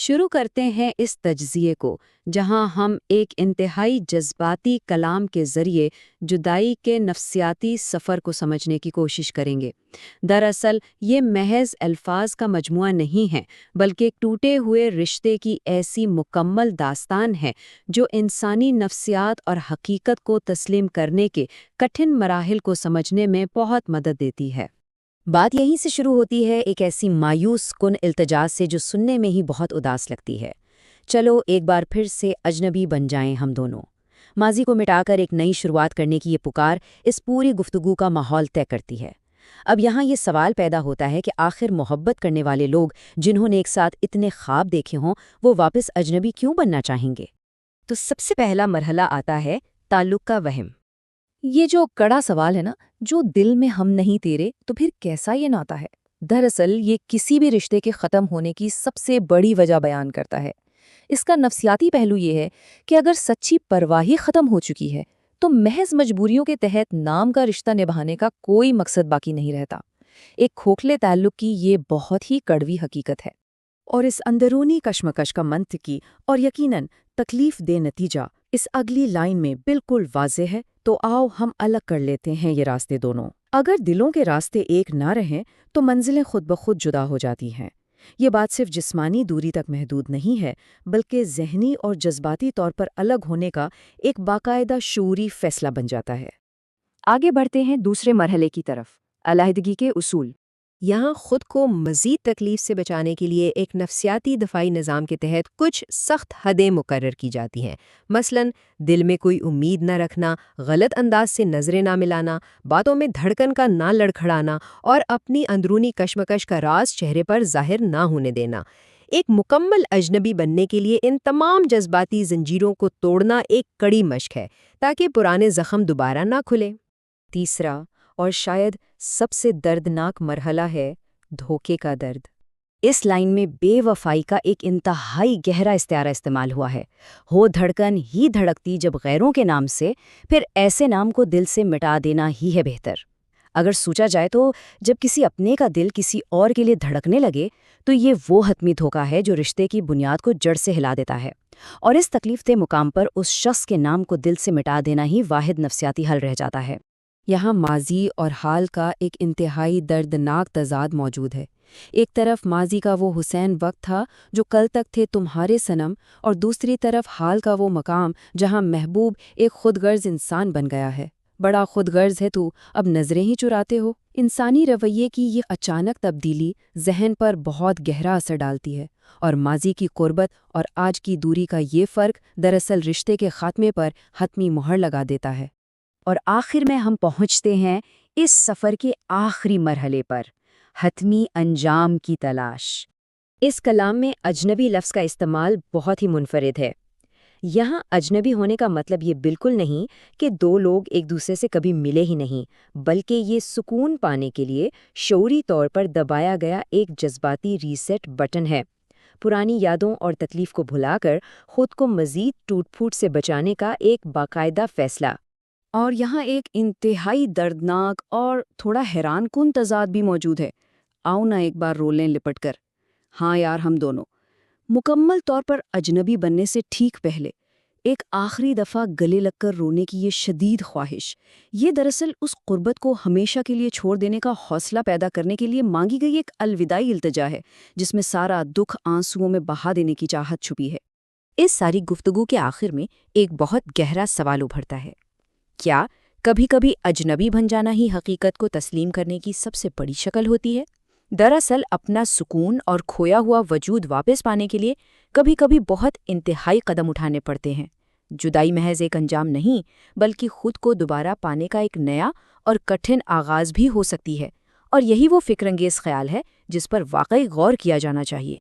شروع کرتے ہیں اس تجزیے کو جہاں ہم ایک انتہائی جذباتی کلام کے ذریعے جدائی کے نفسیاتی سفر کو سمجھنے کی کوشش کریں گے۔ دراصل یہ محض الفاظ کا مجموعہ نہیں ہے بلکہ ایک ٹوٹے ہوئے رشتے کی ایسی مکمل داستان ہے جو انسانی نفسیات اور حقیقت کو تسلیم کرنے کے کٹھن مراحل کو سمجھنے میں بہت مدد دیتی ہے۔ بات یہیں سے شروع ہوتی ہے، ایک ایسی مایوس کن التجا سے جو سننے میں ہی بہت اداس لگتی ہے۔ چلو ایک بار پھر سے اجنبی بن جائیں ہم دونوں۔ ماضی کو مٹا کر ایک نئی شروعات کرنے کی یہ پکار اس پوری گفتگو کا ماحول طے کرتی ہے۔ اب یہاں یہ سوال پیدا ہوتا ہے کہ آخر محبت کرنے والے لوگ جنہوں نے ایک ساتھ اتنے خواب دیکھے ہوں وہ واپس اجنبی کیوں بننا چاہیں گے؟ تو سب سے پہلا مرحلہ آتا ہے تعلق کا وہم۔ یہ جو کڑا سوال ہے نا، جو دل میں ہم نہیں تیرے تو پھر کیسا یہ ناتا ہے؟ دراصل یہ کسی بھی رشتے کے ختم ہونے کی سب سے بڑی وجہ بیان کرتا ہے۔ اس کا نفسیاتی پہلو یہ ہے کہ اگر سچی پرواہی ختم ہو چکی ہے تو محض مجبوریوں کے تحت نام کا رشتہ نبھانے کا کوئی مقصد باقی نہیں رہتا۔ ایک کھوکھلے تعلق کی یہ بہت ہی کڑوی حقیقت ہے۔ اور اس اندرونی کشمکش کا منطقی اور یقیناً تکلیف دہ نتیجہ اس اگلی لائن میں بالکل واضح ہے۔ تو آؤ ہم الگ کر لیتے ہیں یہ راستے دونوں۔ اگر دلوں کے راستے ایک نہ رہیں تو منزلیں خود بخود جدا ہو جاتی ہیں۔ یہ بات صرف جسمانی دوری تک محدود نہیں ہے بلکہ ذہنی اور جذباتی طور پر الگ ہونے کا ایک باقاعدہ شعوری فیصلہ بن جاتا ہے۔ آگے بڑھتے ہیں دوسرے مرحلے کی طرف، علیحدگی کے اصول۔ یہاں خود کو مزید تکلیف سے بچانے کے لیے ایک نفسیاتی دفاعی نظام کے تحت کچھ سخت حدیں مقرر کی جاتی ہیں۔ مثلاً دل میں کوئی امید نہ رکھنا، غلط انداز سے نظریں نہ ملانا، باتوں میں دھڑکن کا نہ لڑکھڑانا اور اپنی اندرونی کشمکش کا راز چہرے پر ظاہر نہ ہونے دینا۔ ایک مکمل اجنبی بننے کے لیے ان تمام جذباتی زنجیروں کو توڑنا ایک کڑی مشق ہے تاکہ پرانے زخم دوبارہ نہ کھلیں۔ تیسرا اور شاید سب سے دردناک مرحلہ ہے دھوکے کا درد۔ اس لائن میں بے وفائی کا ایک انتہائی گہرا استعارہ استعمال ہوا ہے۔ ہو دھڑکن ہی دھڑکتی جب غیروں کے نام سے، پھر ایسے نام کو دل سے مٹا دینا ہی ہے بہتر۔ اگر سوچا جائے تو جب کسی اپنے کا دل کسی اور کے لیے دھڑکنے لگے تو یہ وہ حتمی دھوکہ ہے جو رشتے کی بنیاد کو جڑ سے ہلا دیتا ہے، اور اس تکلیف دہ مقام پر اس شخص کے نام کو دل سے مٹا دینا ہی واحد نفسیاتی حل رہ جاتا ہے۔ یہاں ماضی اور حال کا ایک انتہائی دردناک تضاد موجود ہے۔ ایک طرف ماضی کا وہ حسین وقت تھا جو کل تک تھے تمہارے صنم، اور دوسری طرف حال کا وہ مقام جہاں محبوب ایک خود غرض انسان بن گیا ہے۔ بڑا خود غرض ہے تو، اب نظریں ہی چراتے ہو۔ انسانی رویے کی یہ اچانک تبدیلی ذہن پر بہت گہرا اثر ڈالتی ہے، اور ماضی کی قربت اور آج کی دوری کا یہ فرق دراصل رشتے کے خاتمے پر حتمی مہر لگا دیتا ہے۔ اور آخر میں ہم پہنچتے ہیں اس سفر کے آخری مرحلے پر، حتمی انجام کی تلاش۔ اس کلام میں اجنبی لفظ کا استعمال بہت ہی منفرد ہے۔ یہاں اجنبی ہونے کا مطلب یہ بالکل نہیں کہ دو لوگ ایک دوسرے سے کبھی ملے ہی نہیں، بلکہ یہ سکون پانے کے لیے شعوری طور پر دبایا گیا ایک جذباتی ریسیٹ بٹن ہے۔ پرانی یادوں اور تکلیف کو بھلا کر خود کو مزید ٹوٹ پھوٹ سے بچانے کا ایک باقاعدہ فیصلہ۔ اور یہاں ایک انتہائی دردناک اور تھوڑا حیران کن تضاد بھی موجود ہے۔ آؤ نہ ایک بار رو لیں لپٹ کر۔ ہاں یار، ہم دونوں مکمل طور پر اجنبی بننے سے ٹھیک پہلے ایک آخری دفعہ گلے لگ کر رونے کی یہ شدید خواہش، یہ دراصل اس قربت کو ہمیشہ کے لیے چھوڑ دینے کا حوصلہ پیدا کرنے کے لیے مانگی گئی ایک الوداعی التجا ہے جس میں سارا دکھ آنسوؤں میں بہا دینے کی چاہت چھپی ہے۔ اس ساری گفتگو کے آخر میں ایک بہت گہرا سوال ابھرتا ہے، کیا کبھی کبھی اجنبی بن جانا ہی حقیقت کو تسلیم کرنے کی سب سے بڑی شکل ہوتی ہے؟ دراصل اپنا سکون اور کھویا ہوا وجود واپس پانے کے لیے کبھی کبھی بہت انتہائی قدم اٹھانے پڑتے ہیں۔ جدائی محض ایک انجام نہیں بلکہ خود کو دوبارہ پانے کا ایک نیا اور کٹھن آغاز بھی ہو سکتی ہے، اور یہی وہ فکر انگیز خیال ہے جس پر واقعی غور کیا جانا چاہیے۔